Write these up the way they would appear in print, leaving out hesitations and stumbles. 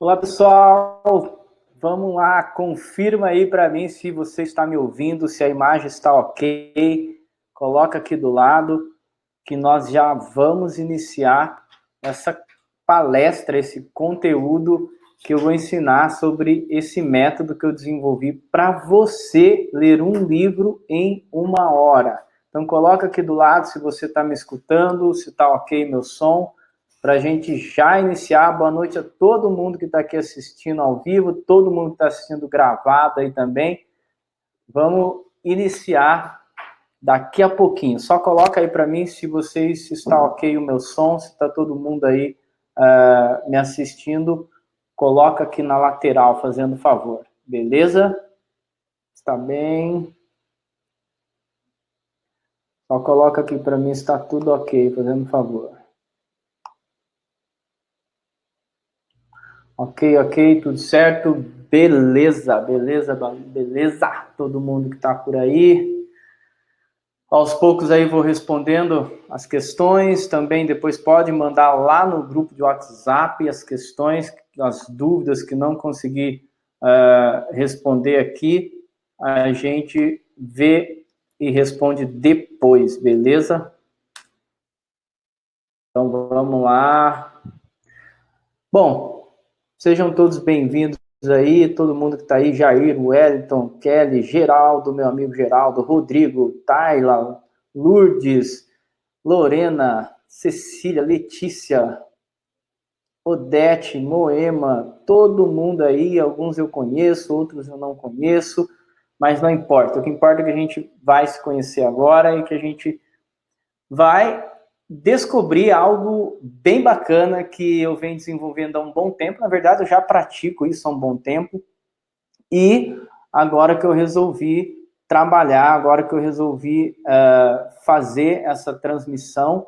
Olá, pessoal. Vamos lá, confirma aí para mim se você está me ouvindo, se a imagem está ok. Coloca aqui do lado que nós já vamos iniciar essa palestra, esse conteúdo que eu vou ensinar sobre esse método que eu desenvolvi para você ler um livro em 1 hora. Então coloca aqui do lado se você está me escutando, se está ok meu som, para a gente já iniciar. Boa noite a todo mundo que está aqui assistindo ao vivo, todo mundo que está assistindo gravado aí também. Vamos iniciar daqui a pouquinho. Só coloca aí para mim se vocês, se está ok o meu som, se está todo mundo aí me assistindo. Coloca aqui na lateral, fazendo favor. Beleza? Está bem? Só coloca aqui para mim se está tudo ok, fazendo favor. Ok, tudo certo? Beleza. Todo mundo que está por aí. Aos poucos aí vou respondendo as questões. Também depois pode mandar lá no grupo de WhatsApp as questões, as dúvidas que não consegui responder aqui. A gente vê e responde depois, beleza? Então vamos lá. Bom, sejam todos bem-vindos aí, todo mundo que está aí, Jair, Wellington, Kelly, Geraldo, meu amigo Geraldo, Rodrigo, Tayla, Lourdes, Lorena, Cecília, Letícia, Odete, Moema, todo mundo aí, alguns eu conheço, outros eu não conheço, mas não importa, o que importa é que a gente vai se conhecer agora e que a gente vai descobrir algo bem bacana que eu venho desenvolvendo há um bom tempo. Na verdade, eu já pratico isso há um bom tempo. E agora que eu resolvi trabalhar, agora que eu resolvi fazer essa transmissão,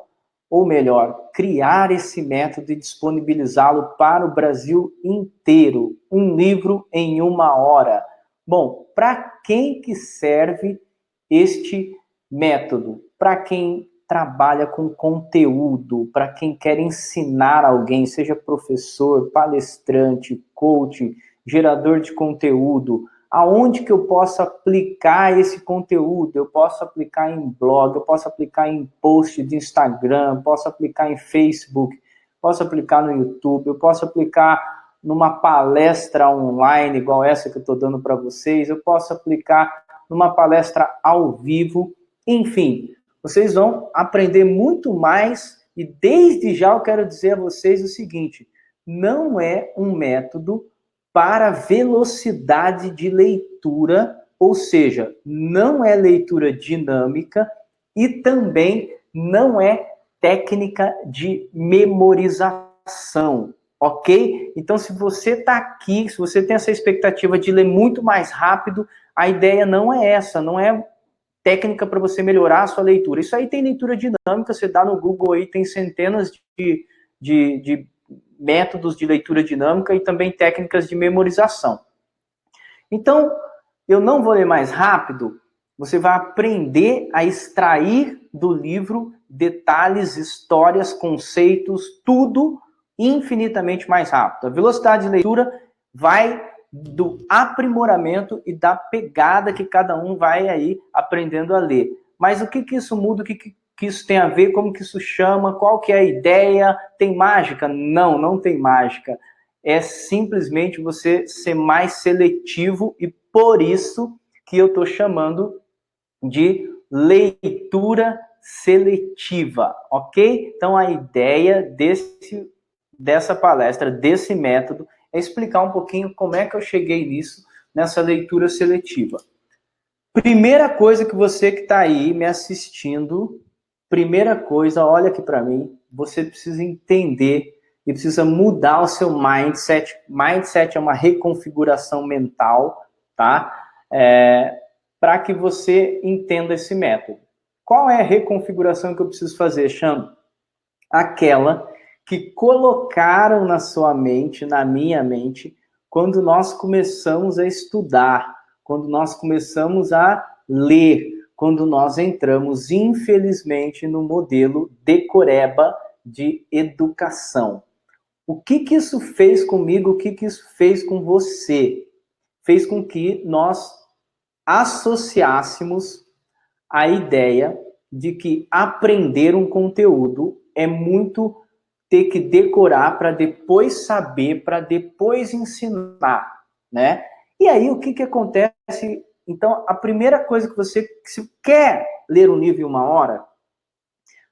ou melhor, criar esse método e disponibilizá-lo para o Brasil inteiro. Um livro em 1 hora. Bom, para quem que serve este método? Para quem trabalha com conteúdo, para quem quer ensinar alguém, seja professor, palestrante, coach, gerador de conteúdo, aonde que eu posso aplicar esse conteúdo? Eu posso aplicar em blog, eu posso aplicar em post de Instagram, posso aplicar em Facebook, posso aplicar no YouTube, eu posso aplicar numa palestra online, igual essa que eu estou dando para vocês, eu posso aplicar numa palestra ao vivo, enfim, vocês vão aprender muito mais e desde já eu quero dizer a vocês o seguinte, não é um método para velocidade de leitura, ou seja, não é leitura dinâmica e também não é técnica de memorização, ok? Então, se você está aqui, se você tem essa expectativa de ler muito mais rápido, a ideia não é essa, não é técnica para você melhorar a sua leitura. Isso aí tem leitura dinâmica, você dá no Google aí, tem centenas de métodos de leitura dinâmica e também técnicas de memorização. Então, eu não vou ler mais rápido, você vai aprender a extrair do livro detalhes, histórias, conceitos, tudo infinitamente mais rápido. A velocidade de leitura vai do aprimoramento e da pegada que cada um vai aí aprendendo a ler. Mas o que isso muda, o que isso tem a ver, como que isso chama, qual que é a ideia, tem mágica? Não, não tem mágica. É simplesmente você ser mais seletivo e por isso que eu estou chamando de leitura seletiva, ok? Então a ideia dessa palestra, desse método, é explicar um pouquinho como é que eu cheguei nisso, nessa leitura seletiva. Primeira coisa que você que está aí me assistindo, primeira coisa, olha aqui para mim, você precisa entender e precisa mudar o seu mindset. Mindset é uma reconfiguração mental, tá? Para que você entenda esse método. Qual é a reconfiguração que eu preciso fazer, Xandro? Aquela que colocaram na sua mente, na minha mente, quando nós começamos a estudar, quando nós começamos a ler, quando nós entramos, infelizmente, no modelo decoreba de educação. O que que isso fez comigo? O que que isso fez com você? Fez com que nós associássemos a ideia de que aprender um conteúdo é muito ter que decorar para depois saber, para depois ensinar, né? E aí, o que que acontece? Então, a primeira coisa que você, se quer ler um livro em 1 hora,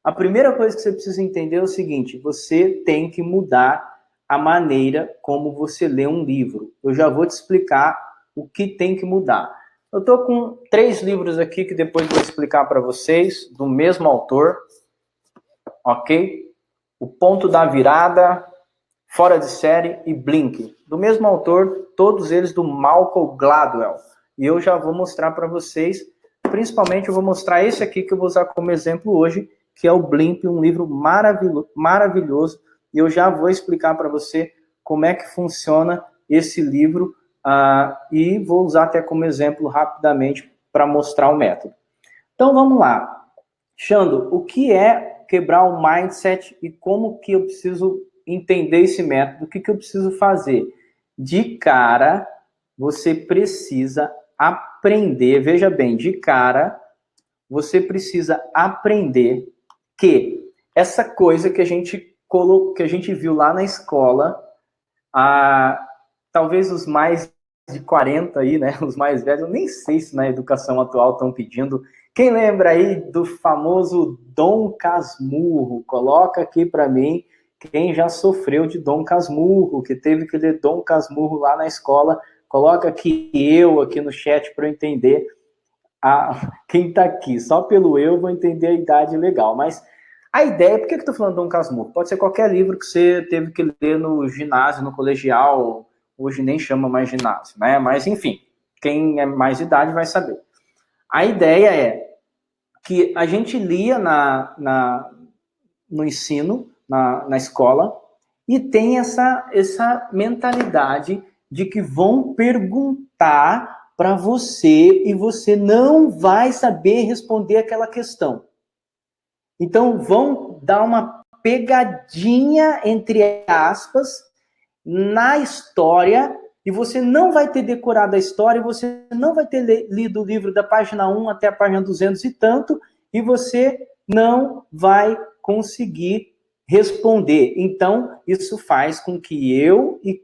a primeira coisa que você precisa entender é o seguinte: você tem que mudar a maneira como você lê um livro. Eu já vou te explicar o que tem que mudar. Eu estou com 3 livros aqui que depois vou explicar para vocês, do mesmo autor, ok? O Ponto da Virada, Fora de Série e Blink. Do mesmo autor, todos eles do Malcolm Gladwell. E eu já vou mostrar para vocês, principalmente eu vou mostrar esse aqui que eu vou usar como exemplo hoje, que é o Blink, um livro maravilhoso. E eu já vou explicar para você como é que funciona esse livro e vou usar até como exemplo rapidamente para mostrar o método. Então vamos lá. Xando, o que é quebrar o mindset e como que eu preciso entender esse método? O que que eu preciso fazer? De cara, você precisa aprender, veja bem, de cara, você precisa aprender que essa coisa que a gente viu lá na escola, talvez os mais de 40 aí, né, os mais velhos, eu nem sei se na educação atual estão pedindo. Quem lembra aí do famoso Dom Casmurro? Coloca aqui para mim quem já sofreu de Dom Casmurro, que teve que ler Dom Casmurro lá na escola. Coloca aqui no chat para eu entender quem está aqui. Só pelo eu vou entender a idade legal. Mas a ideia, por que eu estou falando Dom Casmurro? Pode ser qualquer livro que você teve que ler no ginásio, no colegial. Hoje nem chama mais ginásio, né? Mas enfim, quem é mais de idade vai saber. A ideia é que a gente lia no ensino, na escola, e tem essa mentalidade de que vão perguntar para você e você não vai saber responder aquela questão. Então, vão dar uma pegadinha, entre aspas, na história, e você não vai ter decorado a história, você não vai ter lido o livro da página 1 até a página 200 e tanto, e você não vai conseguir responder. Então, isso faz com que eu e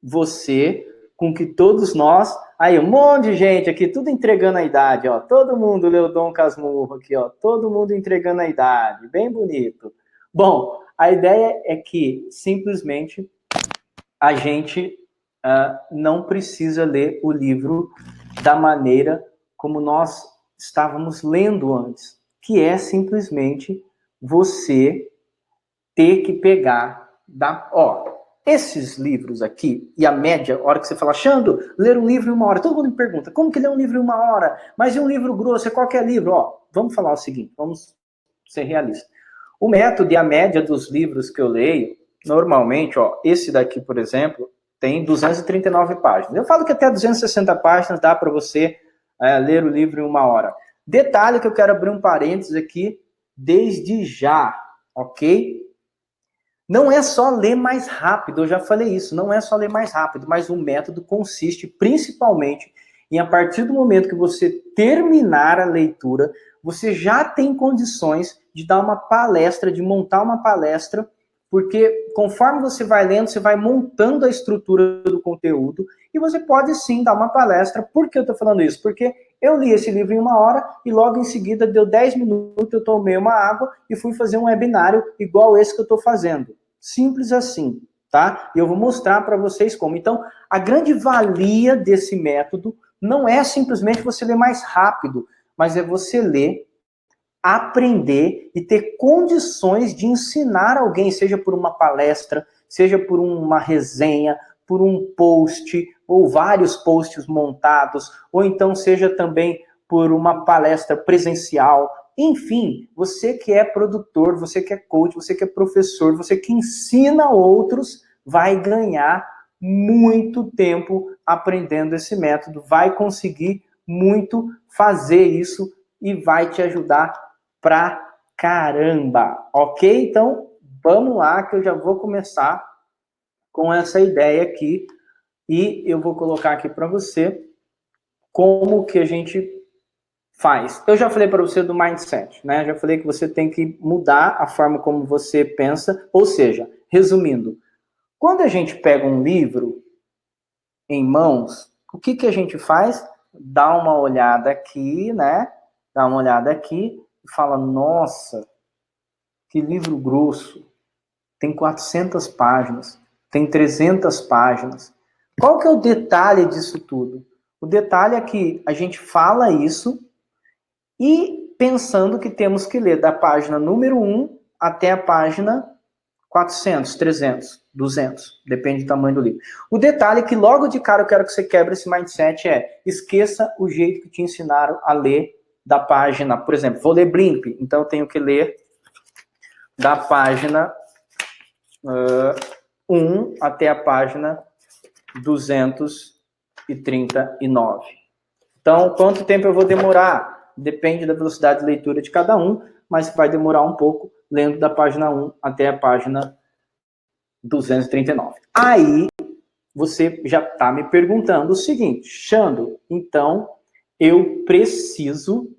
você, com que todos nós, aí um monte de gente aqui, tudo entregando a idade, ó, todo mundo leu Dom Casmurro aqui, ó, todo mundo entregando a idade, bem bonito. Bom, a ideia é que simplesmente a gente não precisa ler o livro da maneira como nós estávamos lendo antes, que é simplesmente você ter que pegar esses livros aqui, e a média, a hora que você fala, Xando, ler um livro em 1 hora, todo mundo me pergunta, como que ler um livro em 1 hora? Mas e um livro grosso, é qualquer livro? Vamos falar o seguinte, vamos ser realistas. O método e a média dos livros que eu leio, normalmente, esse daqui, por exemplo, tem 239 páginas. Eu falo que até 260 páginas dá para você ler o livro em 1 hora. Detalhe que eu quero abrir um parênteses aqui, desde já, ok? Não é só ler mais rápido, eu já falei isso, não é só ler mais rápido, mas o método consiste principalmente em, a partir do momento que você terminar a leitura, você já tem condições de dar uma palestra, de montar uma palestra, porque conforme você vai lendo, você vai montando a estrutura do conteúdo e você pode sim dar uma palestra. Por que eu estou falando isso? Porque eu li esse livro em 1 hora e logo em seguida deu 10 minutos, eu tomei uma água e fui fazer um webinário igual esse que eu estou fazendo. Simples assim, tá? E eu vou mostrar para vocês como. Então, a grande valia desse método não é simplesmente você ler mais rápido, mas é você ler, aprender e ter condições de ensinar alguém, seja por uma palestra, seja por uma resenha, por um post, ou vários posts montados, ou então seja também por uma palestra presencial. Enfim, você que é produtor, você que é coach, você que é professor, você que ensina outros, vai ganhar muito tempo aprendendo esse método, vai conseguir muito fazer isso e vai te ajudar pra caramba, ok? Então, vamos lá que eu já vou começar com essa ideia aqui, e eu vou colocar aqui para você como que a gente faz. Eu já falei para você do mindset, né? Já falei que você tem que mudar a forma como você pensa, ou seja, resumindo, quando a gente pega um livro em mãos, o que que a gente faz? Dá uma olhada aqui, né? Dá uma olhada aqui e fala, nossa, que livro grosso. Tem 400 páginas, tem 300 páginas. Qual que é o detalhe disso tudo? O detalhe é que a gente fala isso e pensando que temos que ler da página número 1 até a página 400, 300, 200, depende do tamanho do livro. O detalhe é que logo de cara eu quero que você quebre esse mindset esqueça o jeito que te ensinaram a ler da página, por exemplo, vou ler Blimp, então eu tenho que ler da página 1 até a página 239. Então, quanto tempo eu vou demorar? Depende da velocidade de leitura de cada um, mas vai demorar um pouco lendo da página 1 até a página 239. Aí, você já está me perguntando o seguinte, Xando, então eu preciso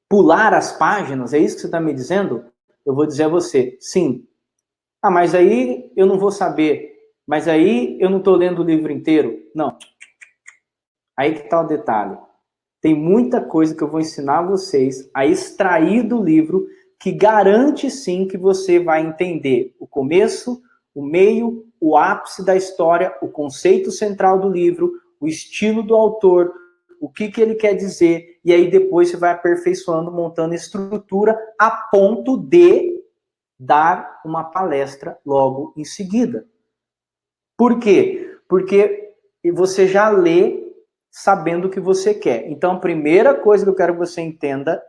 pular as páginas? É isso que você está me dizendo? Eu vou dizer a você, sim. Ah, mas aí eu não vou saber. Mas aí eu não estou lendo o livro inteiro. Não. Aí que está o detalhe. Tem muita coisa que eu vou ensinar vocês a extrair do livro que garante sim que você vai entender o começo, o meio, o ápice da história, o conceito central do livro, o estilo do autor, o que ele quer dizer, e aí depois você vai aperfeiçoando, montando estrutura a ponto de dar uma palestra logo em seguida. Por quê? Porque você já lê sabendo o que você quer. Então, a primeira coisa que eu quero que você entenda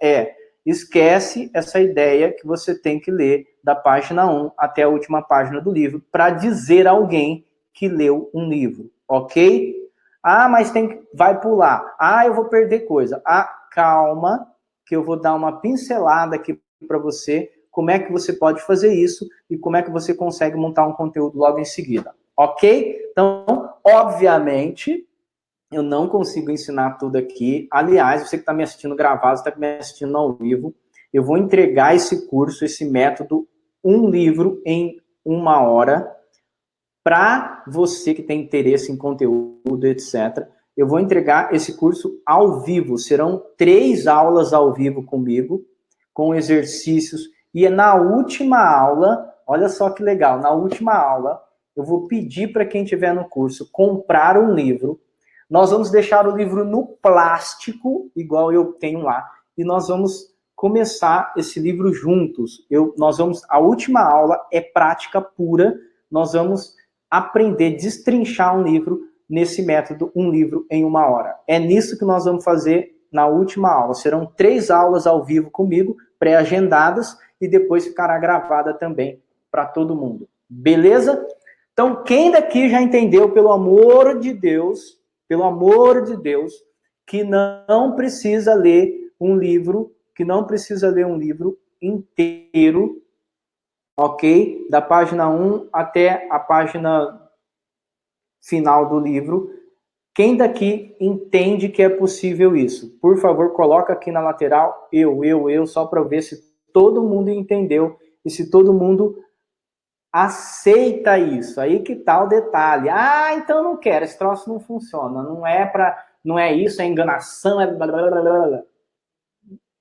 esquece essa ideia que você tem que ler da página 1 até a última página do livro para dizer a alguém que leu um livro, ok? Ah, mas vai pular. Ah, eu vou perder coisa. Ah, calma, que eu vou dar uma pincelada aqui para você, como é que você pode fazer isso e como é que você consegue montar um conteúdo logo em seguida, ok? Então, obviamente, eu não consigo ensinar tudo aqui. Aliás, você que está me assistindo gravado, está me assistindo ao vivo, eu vou entregar esse curso, esse método, um livro em 1 hora, para você que tem interesse em conteúdo, etc. Eu vou entregar esse curso ao vivo. Serão 3 aulas ao vivo comigo, com exercícios. E na última aula, olha só que legal, na última aula, eu vou pedir para quem estiver no curso comprar um livro. Nós vamos deixar o livro no plástico, igual eu tenho lá, e nós vamos começar esse livro juntos. A última aula é prática pura, nós vamos aprender, destrinchar um livro nesse método, um livro em 1 hora. É nisso que nós vamos fazer na última aula. Serão 3 aulas ao vivo comigo, pré-agendadas, e depois ficará gravada também para todo mundo. Beleza? Então, quem daqui já entendeu, pelo amor de Deus, que não precisa ler um livro inteiro, ok? Da página 1 até a página final do livro. Quem daqui entende que é possível isso? Por favor, coloca aqui na lateral, eu, só para ver se todo mundo entendeu e se todo mundo aceita isso. Aí que tá o detalhe. Ah, então não quero, esse troço não funciona. Não é isso, é enganação, é blá, blá, blá, blá.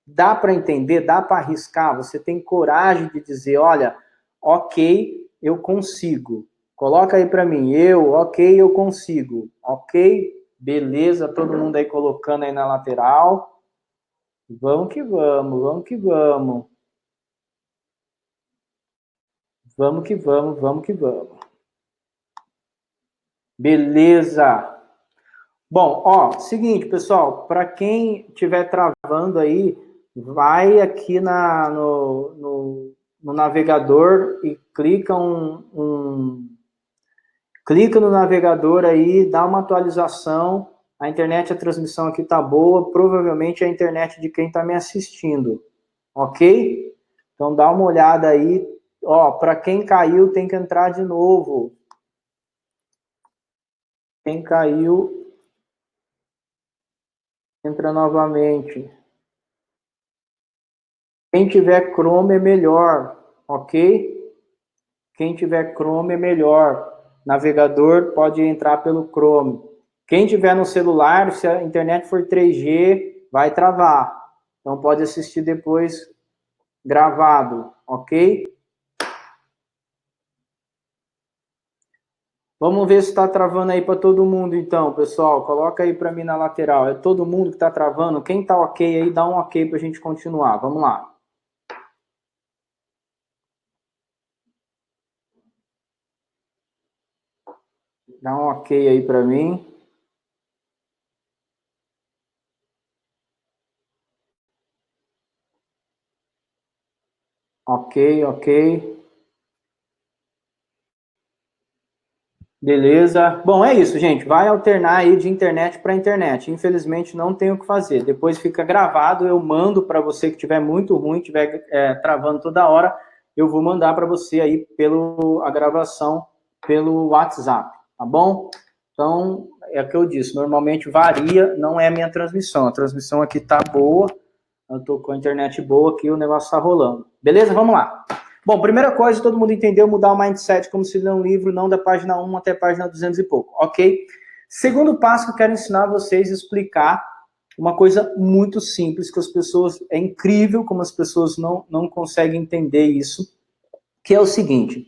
Dá para entender, dá para arriscar. Você tem coragem de dizer, olha, ok, eu consigo. Coloca aí para mim, ok, eu consigo. Ok, beleza, todo mundo aí colocando aí na lateral. Vamos que vamos, vamos que vamos. Vamos que vamos, vamos que vamos. Beleza. Bom, seguinte, pessoal, para quem estiver travando aí, vai aqui no navegador e clica clica no navegador aí, dá uma atualização. A internet, a transmissão aqui tá boa, provavelmente é a internet de quem está me assistindo, ok? Então dá uma olhada aí. Para quem caiu tem que entrar de novo. Quem caiu, entra novamente. Quem tiver Chrome é melhor, ok? Quem tiver Chrome é melhor. Navegador pode entrar pelo Chrome. Quem tiver no celular, se a internet for 3G, vai travar. Então pode assistir depois gravado, ok? Vamos ver se está travando aí para todo mundo, então, pessoal. Coloca aí para mim na lateral. É todo mundo que está travando? Quem está ok aí, dá um ok para a gente continuar. Vamos lá. Dá um ok aí para mim. Ok, ok. Beleza. Bom, é isso, gente. Vai alternar aí de internet para internet. Infelizmente, não tem o que fazer. Depois fica gravado. Eu mando para você que tiver muito ruim, tiver travando toda hora. Eu vou mandar para você aí a gravação pelo WhatsApp, tá bom? Então, é o que eu disse. Normalmente varia, não é a minha transmissão. A transmissão aqui tá boa. Eu estou com a internet boa aqui, o negócio está rolando. Beleza? Vamos lá. Bom, primeira coisa, todo mundo entendeu, mudar o mindset como se ler um livro, não da página 1 até a página 200 e pouco, ok? Segundo passo que eu quero ensinar vocês a explicar uma coisa muito simples, que as pessoas, é incrível como as pessoas não conseguem entender isso, que é o seguinte: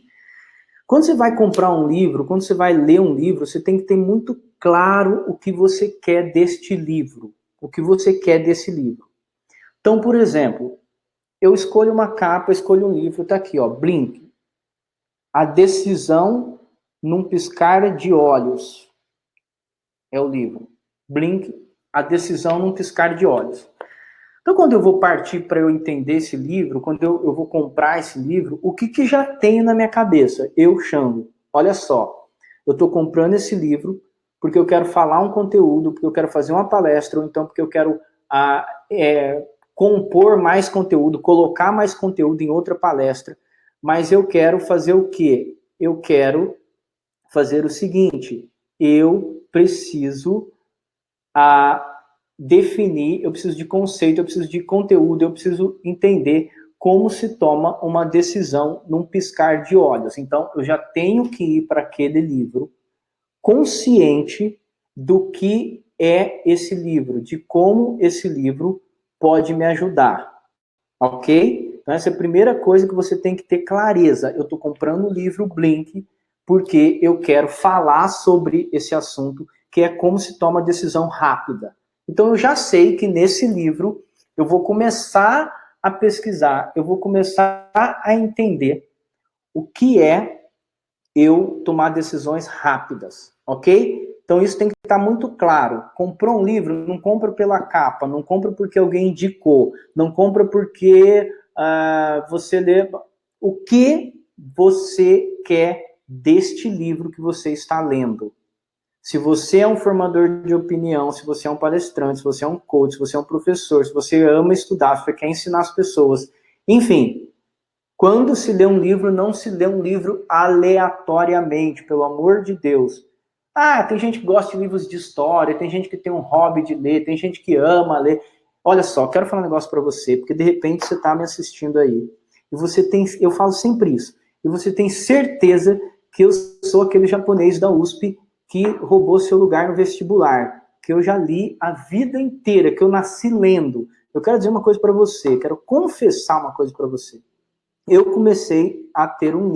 quando você vai comprar um livro, quando você vai ler um livro, você tem que ter muito claro o que você quer deste livro, o que você quer desse livro. Então, por exemplo, eu escolho uma capa, escolho um livro, tá aqui, ó, Blink. A decisão num piscar de olhos. É o livro. Blink, a decisão num piscar de olhos. Então, quando eu vou partir para eu entender esse livro, quando eu vou comprar esse livro, o que já tenho na minha cabeça? Eu, Xango, olha só, eu estou comprando esse livro porque eu quero falar um conteúdo, porque eu quero fazer uma palestra, ou então porque eu quero compor mais conteúdo, colocar mais conteúdo em outra palestra, mas eu quero fazer o quê? Eu quero fazer o seguinte: eu preciso definir, eu preciso de conceito, eu preciso de conteúdo, eu preciso entender como se toma uma decisão num piscar de olhos. Então, eu já tenho que ir para aquele livro consciente do que é esse livro, de como esse livro pode me ajudar, ok? Então essa é a primeira coisa que você tem que ter clareza. Eu estou comprando o livro Blink porque eu quero falar sobre esse assunto, que é como se toma decisão rápida. Então eu já sei que nesse livro eu vou começar a pesquisar, eu vou começar a entender o que é eu tomar decisões rápidas, ok? Então isso tem que estar muito claro. Comprou um livro, não compra pela capa, não compra porque alguém indicou, não compra porque você lê. O que você quer deste livro que você está lendo? Se você é um formador de opinião, se você é um palestrante, se você é um coach, se você é um professor, se você ama estudar, se você quer ensinar as pessoas, enfim, quando se lê um livro, não se lê um livro aleatoriamente, pelo amor de Deus. Tem gente que gosta de livros de história, tem gente que tem um hobby de ler, tem gente que ama ler. Olha só, quero falar um negócio para você, porque de repente você está me assistindo aí. E você tem, eu falo sempre isso, e você tem certeza que eu sou aquele japonês da USP que roubou seu lugar no vestibular, que eu já li a vida inteira, que eu nasci lendo. Eu quero dizer uma coisa para você, quero confessar uma coisa para você. Eu comecei a ter um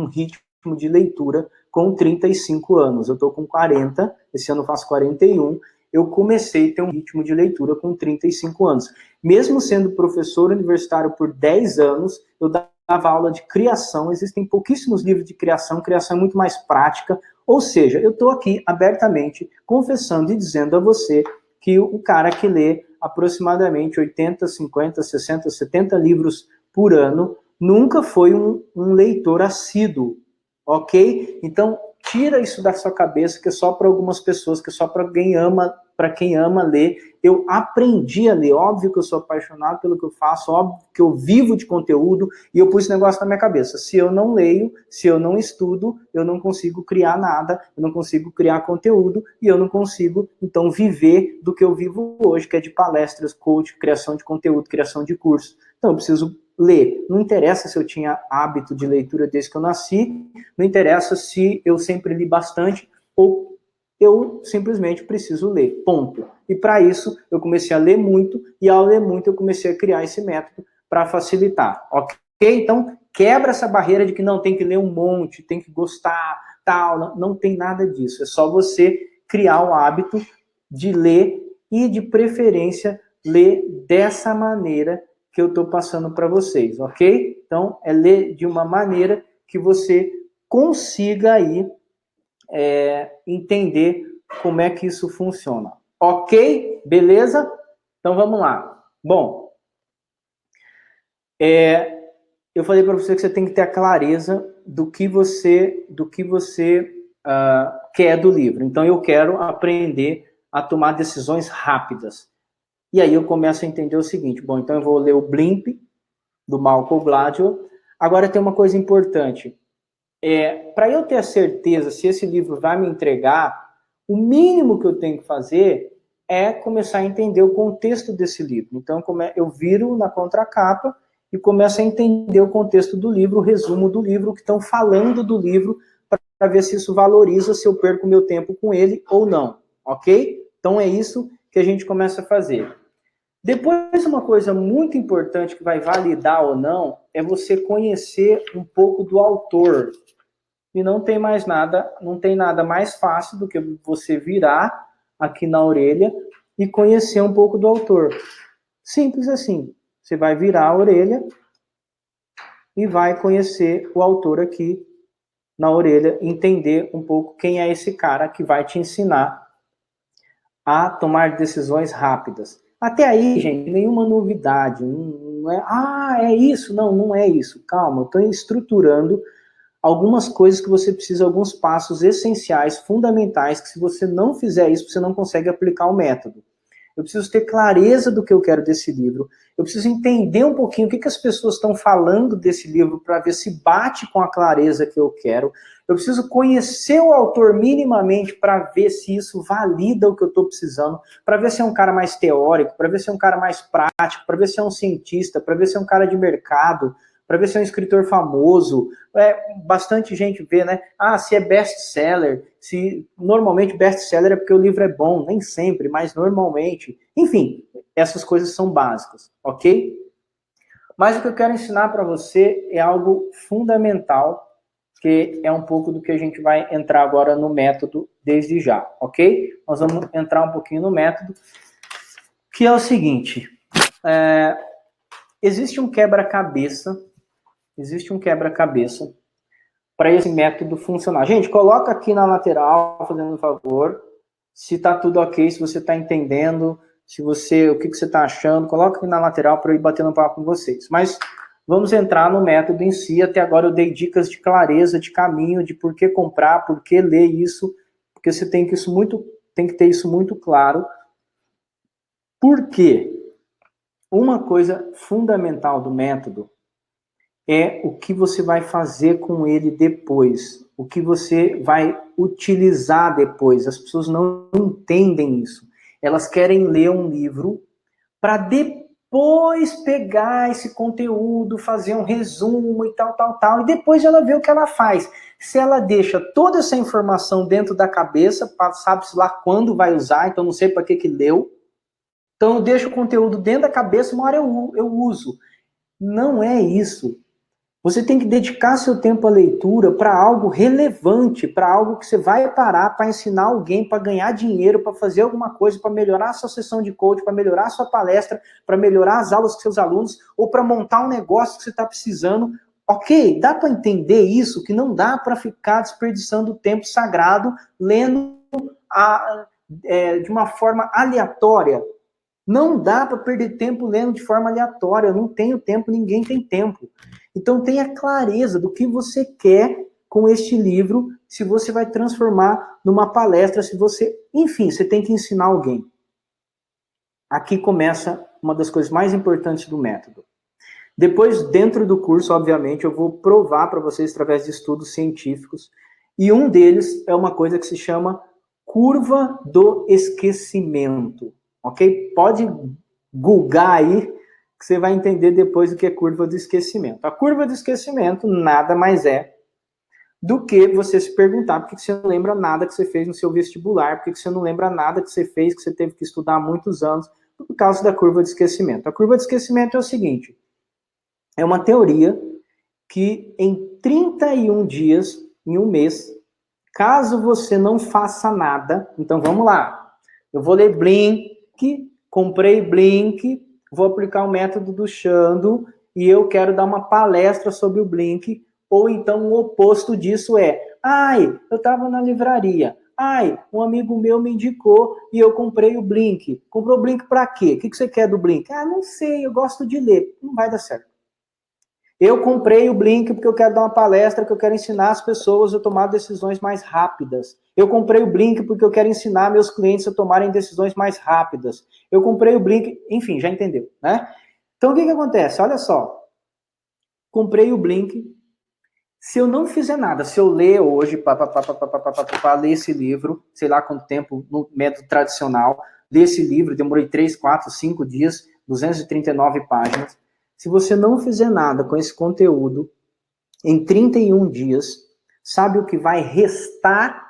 ritmo de leitura com 35 anos. Eu estou com 40, esse ano eu faço 41. Eu comecei a ter um ritmo de leitura com 35 anos. Mesmo sendo professor universitário por 10 anos, eu dava aula de criação. Existem pouquíssimos livros de criação é muito mais prática. Ou seja, eu estou aqui abertamente confessando e dizendo a você que o cara que lê aproximadamente 80, 50, 60, 70 livros por ano nunca foi um leitor assíduo, ok? Então, tira isso da sua cabeça, que é só para algumas pessoas, que é só para quem ama para quem ama ler. Eu aprendi a ler, óbvio que eu sou apaixonado pelo que eu faço, óbvio que eu vivo de conteúdo, e eu pus esse negócio na minha cabeça. Se eu não leio, se eu não estudo, eu não consigo criar nada, eu não consigo criar conteúdo, e eu não consigo, então, viver do que eu vivo hoje, que é de palestras, coach, criação de conteúdo, criação de curso. Então, eu preciso ler. Não interessa se eu tinha hábito de leitura desde que eu nasci, não interessa se eu sempre li bastante, ou eu simplesmente preciso ler, ponto. E para isso, eu comecei a ler muito, e ao ler muito, eu comecei a criar esse método para facilitar, ok? Então, quebra essa barreira de que não, tem que ler um monte, tem que gostar, tal, não tem nada disso. É só você criar o hábito de ler e, de preferência, ler dessa maneira que eu estou passando para vocês, ok? Então, é ler de uma maneira que você consiga aí entender como é que isso funciona. Ok? Beleza? Então vamos lá. Bom, eu falei para você que você tem que ter a clareza do que você quer do livro. Então eu quero aprender a tomar decisões rápidas. E aí eu começo a entender o seguinte, bom, então eu vou ler o Blimp, do Malcolm Gladwell. Agora tem uma coisa importante. Para eu ter a certeza se esse livro vai me entregar, o mínimo que eu tenho que fazer é começar a entender o contexto desse livro. Então, eu viro na contracapa e começo a entender o contexto do livro, o resumo do livro, o que estão falando do livro, para ver se isso valoriza, se eu perco meu tempo com ele ou não, ok? Então, é isso que a gente começa a fazer. Depois, uma coisa muito importante que vai validar ou não é você conhecer um pouco do autor. E não tem mais nada, não tem nada mais fácil do que você virar aqui na orelha e conhecer um pouco do autor. Simples assim. Você vai virar a orelha e vai conhecer o autor aqui na orelha, entender um pouco quem é esse cara que vai te ensinar a tomar decisões rápidas. Até aí, gente, nenhuma novidade. Não é, é isso. Não é isso. Calma, eu estou estruturando algumas coisas que você precisa, alguns passos essenciais, fundamentais, que se você não fizer isso, você não consegue aplicar o método. Eu preciso ter clareza do que eu quero desse livro. Eu preciso entender um pouquinho o que as pessoas estão falando desse livro para ver se bate com a clareza que eu quero. Eu preciso conhecer o autor minimamente para ver se isso valida o que eu estou precisando, para ver se é um cara mais teórico, para ver se é um cara mais prático, para ver se é um cientista, para ver se é um cara de mercado, para ver se é um escritor famoso. Bastante gente vê, né? Se é best-seller, se normalmente best-seller é porque o livro é bom, nem sempre, mas normalmente. Enfim, essas coisas são básicas, ok? Mas o que eu quero ensinar para você é algo fundamental, que é um pouco do que a gente vai entrar agora no método desde já, ok? Nós vamos entrar um pouquinho no método, que é o seguinte. Existe um quebra-cabeça para esse método funcionar. Gente, coloca aqui na lateral, fazendo um favor, se está tudo ok, se você está entendendo, o que você está achando, coloca aqui na lateral para eu ir batendo um papo com vocês. Mas vamos entrar no método em si. Até agora eu dei dicas de clareza, de caminho, de por que comprar, por que ler isso, porque você tem que ter isso muito claro. Por quê? Uma coisa fundamental do método é o que você vai fazer com ele depois, o que você vai utilizar depois. As pessoas não entendem isso. Elas querem ler um livro para depois pegar esse conteúdo, fazer um resumo e tal, e depois ela vê o que ela faz. Se ela deixa toda essa informação dentro da cabeça, sabe-se lá quando vai usar, então não sei para que leu, então eu deixo o conteúdo dentro da cabeça, uma hora eu uso. Não é isso. Você tem que dedicar seu tempo à leitura para algo relevante, para algo que você vai parar para ensinar alguém, para ganhar dinheiro, para fazer alguma coisa, para melhorar a sua sessão de coach, para melhorar a sua palestra, para melhorar as aulas com seus alunos, ou para montar um negócio que você está precisando. Ok, dá para entender isso, que não dá para ficar desperdiçando tempo sagrado lendo de uma forma aleatória. Não dá para perder tempo lendo de forma aleatória. Eu não tenho tempo, ninguém tem tempo. Então tenha clareza do que você quer com este livro, se você vai transformar numa palestra, se você... Enfim, você tem que ensinar alguém. Aqui começa uma das coisas mais importantes do método. Depois, dentro do curso, obviamente, eu vou provar para vocês através de estudos científicos, e um deles é uma coisa que se chama curva do esquecimento, ok? Pode googar aí, que você vai entender depois o que é curva do esquecimento. A curva do esquecimento nada mais é do que você se perguntar por que você não lembra nada que você fez no seu vestibular, por que você não lembra nada que você fez, que você teve que estudar há muitos anos, por causa da curva de esquecimento. A curva de esquecimento é o seguinte, é uma teoria que em 31 dias, em um mês, caso você não faça nada, então vamos lá, eu vou ler Blink, comprei Blink, vou aplicar o método do Chando e eu quero dar uma palestra sobre o Blink, ou então o oposto disso é, eu estava na livraria, um amigo meu me indicou e eu comprei o Blink. Comprou o Blink para quê? O que você quer do Blink? Não sei, eu gosto de ler. Não vai dar certo. Eu comprei o Blink porque eu quero dar uma palestra, que eu quero ensinar as pessoas a tomar decisões mais rápidas. Eu comprei o Blink porque eu quero ensinar meus clientes a tomarem decisões mais rápidas. Eu comprei o Blink, enfim, já entendeu, né? Então, o que acontece? Olha só. Comprei o Blink. Se eu não fizer nada, se eu ler hoje, ler esse livro, sei lá quanto tempo, no método tradicional, ler esse livro, demorei 3, 4, 5 dias, 239 páginas. Se você não fizer nada com esse conteúdo, em 31 dias, sabe o que vai restar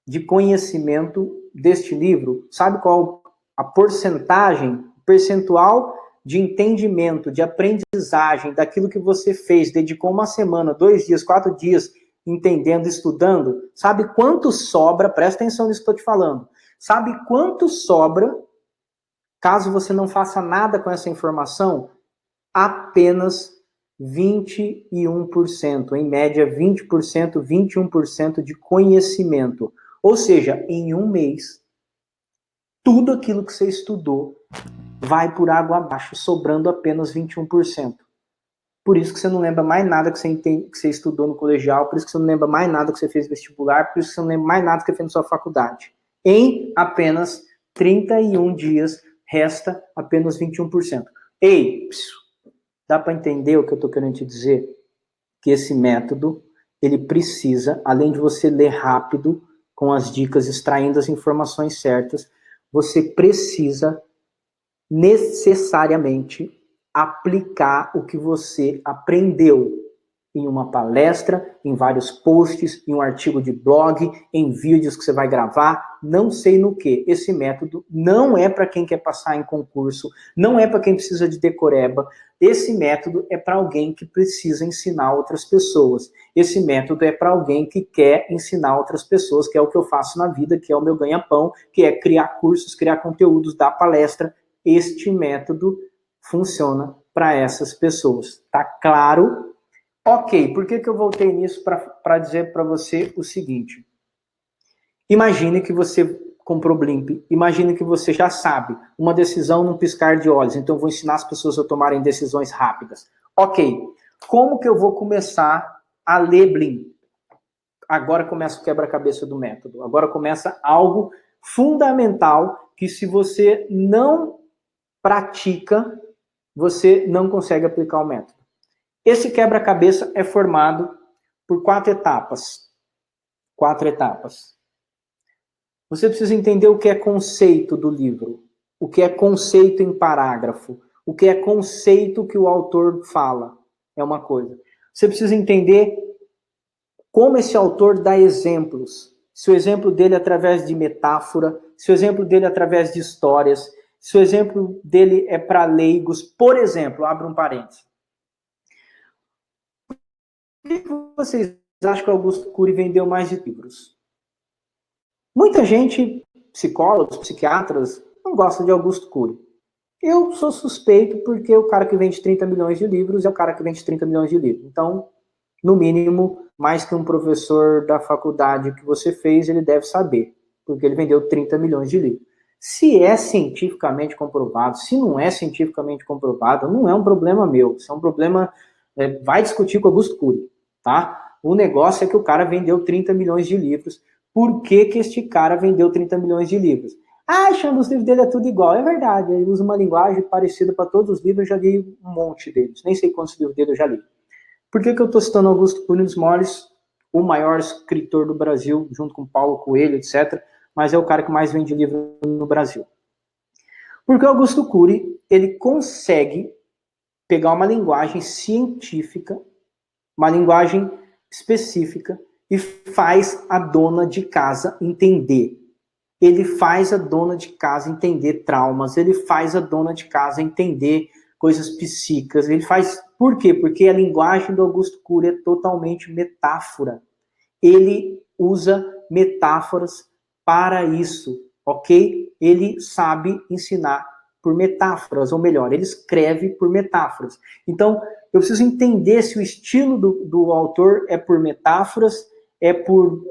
de conhecimento deste livro? Sabe qual a porcentagem, percentual de entendimento, de aprendizagem daquilo que você fez, dedicou uma semana, 2 dias, 4 dias, entendendo, estudando? Sabe quanto sobra? Presta atenção nisso que eu estou te falando. Sabe quanto sobra, caso você não faça nada com essa informação? Apenas 21%, em média 20%, 21% de conhecimento. Ou seja, em um mês, tudo aquilo que você estudou vai por água abaixo, sobrando apenas 21%. Por isso que você não lembra mais nada que você estudou no colegial, por isso que você não lembra mais nada que você fez vestibular, por isso que você não lembra mais nada que você fez na sua faculdade. Em apenas 31 dias, resta apenas 21%. Ei, dá para entender o que eu estou querendo te dizer? Que esse método, ele precisa, além de você ler rápido, com as dicas, extraindo as informações certas, você precisa necessariamente aplicar o que você aprendeu em uma palestra, em vários posts, em um artigo de blog, em vídeos que você vai gravar, não sei no que. Esse método não é para quem quer passar em concurso, não é para quem precisa de decoreba. Esse método é para alguém que precisa ensinar outras pessoas. Esse método é para alguém que quer ensinar outras pessoas, que é o que eu faço na vida, que é o meu ganha-pão, que é criar cursos, criar conteúdos, dar palestra. Este método funciona para essas pessoas. Tá claro? Ok, por que eu voltei nisso para dizer para você o seguinte? Imagine que você comprou Blimp, imagine que você já sabe, uma decisão num piscar de olhos, então eu vou ensinar as pessoas a tomarem decisões rápidas. Ok, como que eu vou começar a ler Blimp? Agora começa o quebra-cabeça do método, agora começa algo fundamental que se você não pratica, você não consegue aplicar o método. Esse quebra-cabeça é formado por 4 etapas. 4 etapas. Você precisa entender o que é conceito do livro, o que é conceito em parágrafo, o que é conceito que o autor fala, é uma coisa. Você precisa entender como esse autor dá exemplos. Se o exemplo dele é através de metáfora, se o exemplo dele é através de histórias, se o exemplo dele é para leigos. Por exemplo, abra um parênteses. Por que vocês acham que Augusto Cury vendeu mais de livros? Muita gente, psicólogos, psiquiatras, não gosta de Augusto Cury. Eu sou suspeito porque o cara que vende 30 milhões de livros é o cara que vende 30 milhões de livros. Então, no mínimo, mais que um professor da faculdade que você fez, ele deve saber, porque ele vendeu 30 milhões de livros. Se é cientificamente comprovado, se não é cientificamente comprovado, não é um problema meu, isso é um problema, vai discutir com Augusto Cury. tá? O negócio é que o cara vendeu 30 milhões de livros. Por que que este cara vendeu 30 milhões de livros? Ah, achando os livros dele é tudo igual. É verdade, ele usa uma linguagem parecida para todos os livros, eu já li um monte deles. Nem sei quantos livros dele eu já li. Por que que eu estou citando Augusto Cury dos Mores, o maior escritor do Brasil, junto com Paulo Coelho, etc., mas é o cara que mais vende livro no Brasil. Porque o Augusto Cury, ele consegue pegar uma linguagem científica, uma linguagem específica, e faz a dona de casa entender. Ele faz a dona de casa entender traumas, ele faz a dona de casa entender coisas psíquicas, ele faz... Por quê? Porque a linguagem do Augusto Cury é totalmente metáfora. Ele usa metáforas para isso, ok? Ele sabe ensinar por metáforas, ou melhor, ele escreve por metáforas. Então, eu preciso entender se o estilo do autor é por metáforas, é por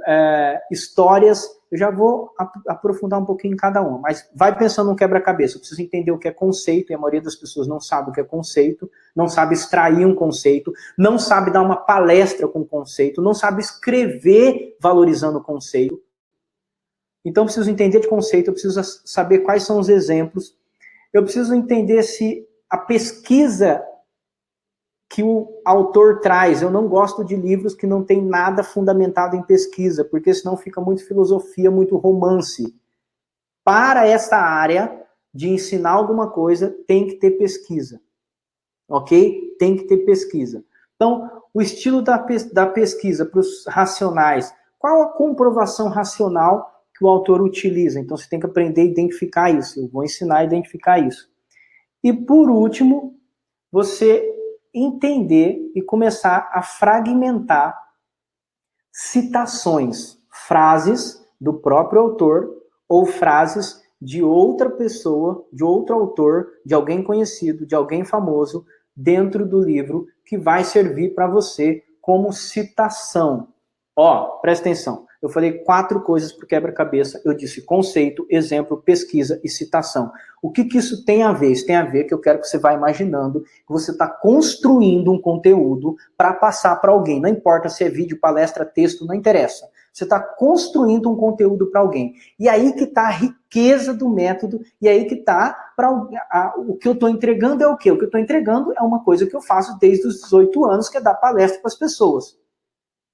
histórias. Eu já vou aprofundar um pouquinho em cada uma, mas vai pensando no quebra-cabeça. Eu preciso entender o que é conceito, e a maioria das pessoas não sabe o que é conceito, não sabe extrair um conceito, não sabe dar uma palestra com conceito, não sabe escrever valorizando o conceito. Então, eu preciso entender de conceito, eu preciso saber quais são os exemplos, eu preciso entender se a pesquisa que o autor traz. Eu não gosto de livros que não tem nada fundamentado em pesquisa, porque senão fica muito filosofia, muito romance. Para essa área de ensinar alguma coisa, tem que ter pesquisa. Ok? Tem que ter pesquisa. Então, o estilo da pesquisa para os racionais. Qual a comprovação racional que o autor utiliza? Então, você tem que aprender a identificar isso. Eu vou ensinar a identificar isso. E, por último, você entender e começar a fragmentar citações, frases do próprio autor ou frases de outra pessoa, de outro autor, de alguém conhecido, de alguém famoso, dentro do livro, que vai servir para você como citação. Ó, presta atenção. Eu falei 4 coisas para o quebra-cabeça. Eu disse conceito, exemplo, pesquisa e citação. O que isso tem a ver? Isso tem a ver que eu quero que você vá imaginando que você está construindo um conteúdo para passar para alguém. Não importa se é vídeo, palestra, texto, não interessa. Você está construindo um conteúdo para alguém. E aí que está a riqueza do método, e aí que está o que eu estou entregando é o quê? O que eu estou entregando é uma coisa que eu faço desde os 18 anos, que é dar palestra para as pessoas.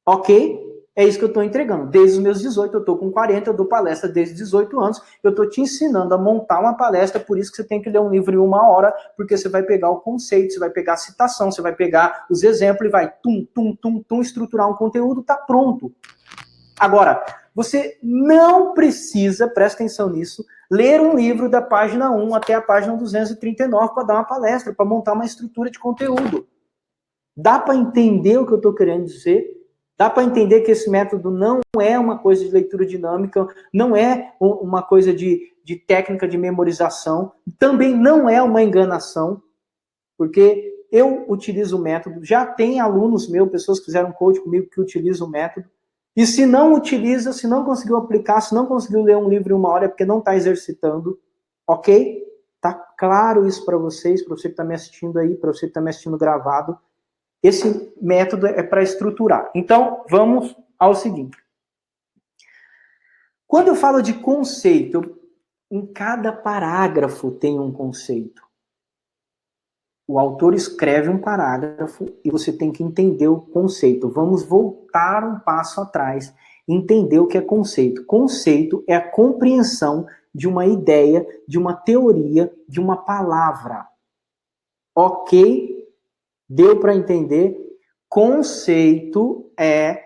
Ok? É isso que eu estou entregando. Desde os meus 18, eu estou com 40, eu dou palestra desde 18 anos, eu estou te ensinando a montar uma palestra, por isso que você tem que ler um livro em 1 hora, porque você vai pegar o conceito, você vai pegar a citação, você vai pegar os exemplos e vai estruturar um conteúdo, está pronto. Agora, você não precisa, presta atenção nisso, ler um livro da página 1 até a página 239 para dar uma palestra, para montar uma estrutura de conteúdo. Dá para entender o que eu estou querendo dizer? Dá para entender que esse método não é uma coisa de leitura dinâmica, não é uma coisa de técnica de memorização, também não é uma enganação, porque eu utilizo o método, já tem alunos meus, pessoas que fizeram coach comigo que utilizam o método, e se não utiliza, se não conseguiu aplicar, se não conseguiu ler um livro em 1 hora, é porque não está exercitando, ok? Tá claro isso para você que está me assistindo aí, para você que está me assistindo gravado. Esse método é para estruturar. Então, vamos ao seguinte. Quando eu falo de conceito, em cada parágrafo tem um conceito. O autor escreve um parágrafo e você tem que entender o conceito. Vamos voltar um passo atrás e entender o que é conceito. Conceito é a compreensão de uma ideia, de uma teoria, de uma palavra. Ok? Deu para entender? Conceito é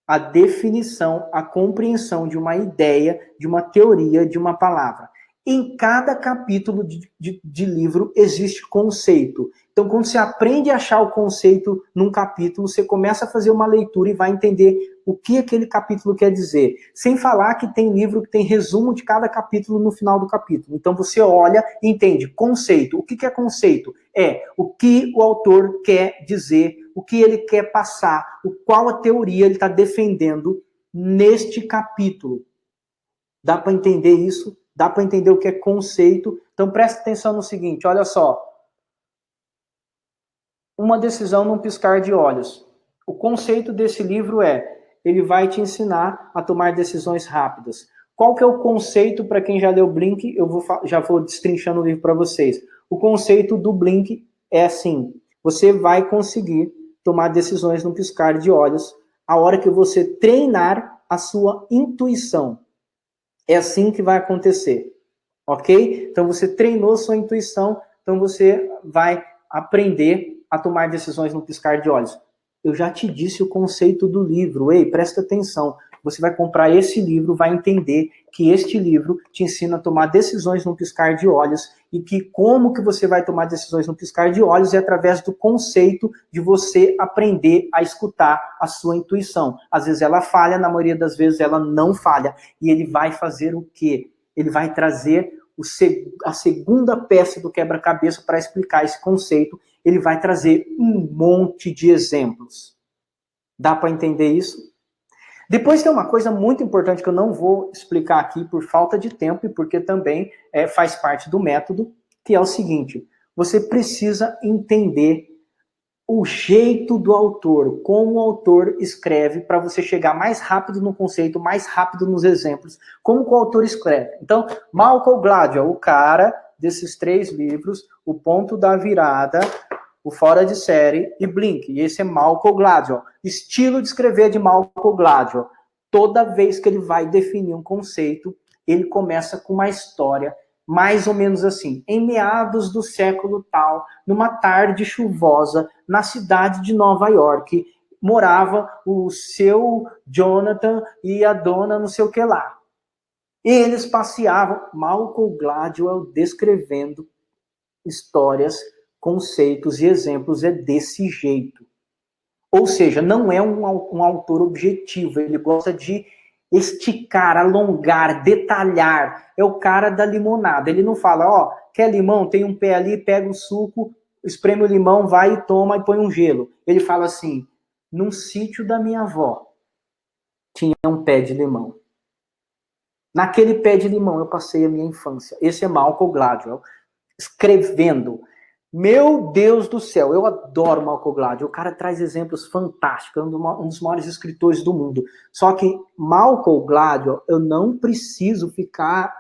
a definição, a compreensão de uma ideia, de uma teoria, de uma palavra. Em cada capítulo de livro existe conceito. Então, quando você aprende a achar o conceito num capítulo, você começa a fazer uma leitura e vai entender o que aquele capítulo quer dizer. Sem falar que tem livro que tem resumo de cada capítulo no final do capítulo. Então, você olha e entende. Conceito. O que é conceito? É o que o autor quer dizer, o que ele quer passar, qual a teoria ele está defendendo neste capítulo. Dá para entender isso? Dá para entender o que é conceito? Então, presta atenção no seguinte, olha só. Uma decisão num piscar de olhos. O conceito desse livro ele vai te ensinar a tomar decisões rápidas. Qual que é o conceito, para quem já leu Blink, já vou destrinchando o livro para vocês. O conceito do Blink é assim, você vai conseguir tomar decisões no piscar de olhos a hora que você treinar a sua intuição. É assim que vai acontecer, ok? Então você treinou sua intuição, então você vai aprender a tomar decisões no piscar de olhos. Eu já te disse o conceito do livro. Ei, presta atenção. Você vai comprar esse livro, vai entender que este livro te ensina a tomar decisões no piscar de olhos e que como que você vai tomar decisões no piscar de olhos é através do conceito de você aprender a escutar a sua intuição. Às vezes ela falha, na maioria das vezes ela não falha. E ele vai fazer o quê? Ele vai trazer a segunda peça do quebra-cabeça para explicar esse conceito. Ele vai trazer um monte de exemplos. Dá para entender isso? Depois tem uma coisa muito importante que eu não vou explicar aqui por falta de tempo e porque também faz parte do método, que é o seguinte, você precisa entender o jeito do autor, como o autor escreve para você chegar mais rápido no conceito, mais rápido nos exemplos, como o autor escreve. Então, Malcolm Gladwell, o cara desses 3 livros, O Ponto da Virada, O Fora de Série e Blink. E esse é Malcolm Gladwell. Estilo de escrever de Malcolm Gladwell. Toda vez que ele vai definir um conceito, ele começa com uma história mais ou menos assim. Em meados do século tal, numa tarde chuvosa, na cidade de Nova York, morava o seu Jonathan e a dona não sei o que lá. Eles passeavam, Malcolm Gladwell descrevendo histórias, conceitos e exemplos é desse jeito. Ou seja, não é um autor objetivo, ele gosta de esticar, alongar, detalhar. É o cara da limonada. Ele não fala, ó, quer limão? Tem um pé ali, pega o suco, espreme o limão, vai e toma e põe um gelo. Ele fala assim, num sítio da minha avó tinha um pé de limão. Naquele pé de limão eu passei a minha infância. Esse é Malcolm Gladwell escrevendo. Meu Deus do céu, eu adoro Malcolm Gladwell. O cara traz exemplos fantásticos, um dos maiores escritores do mundo. Só que Malcolm Gladwell, eu não preciso ficar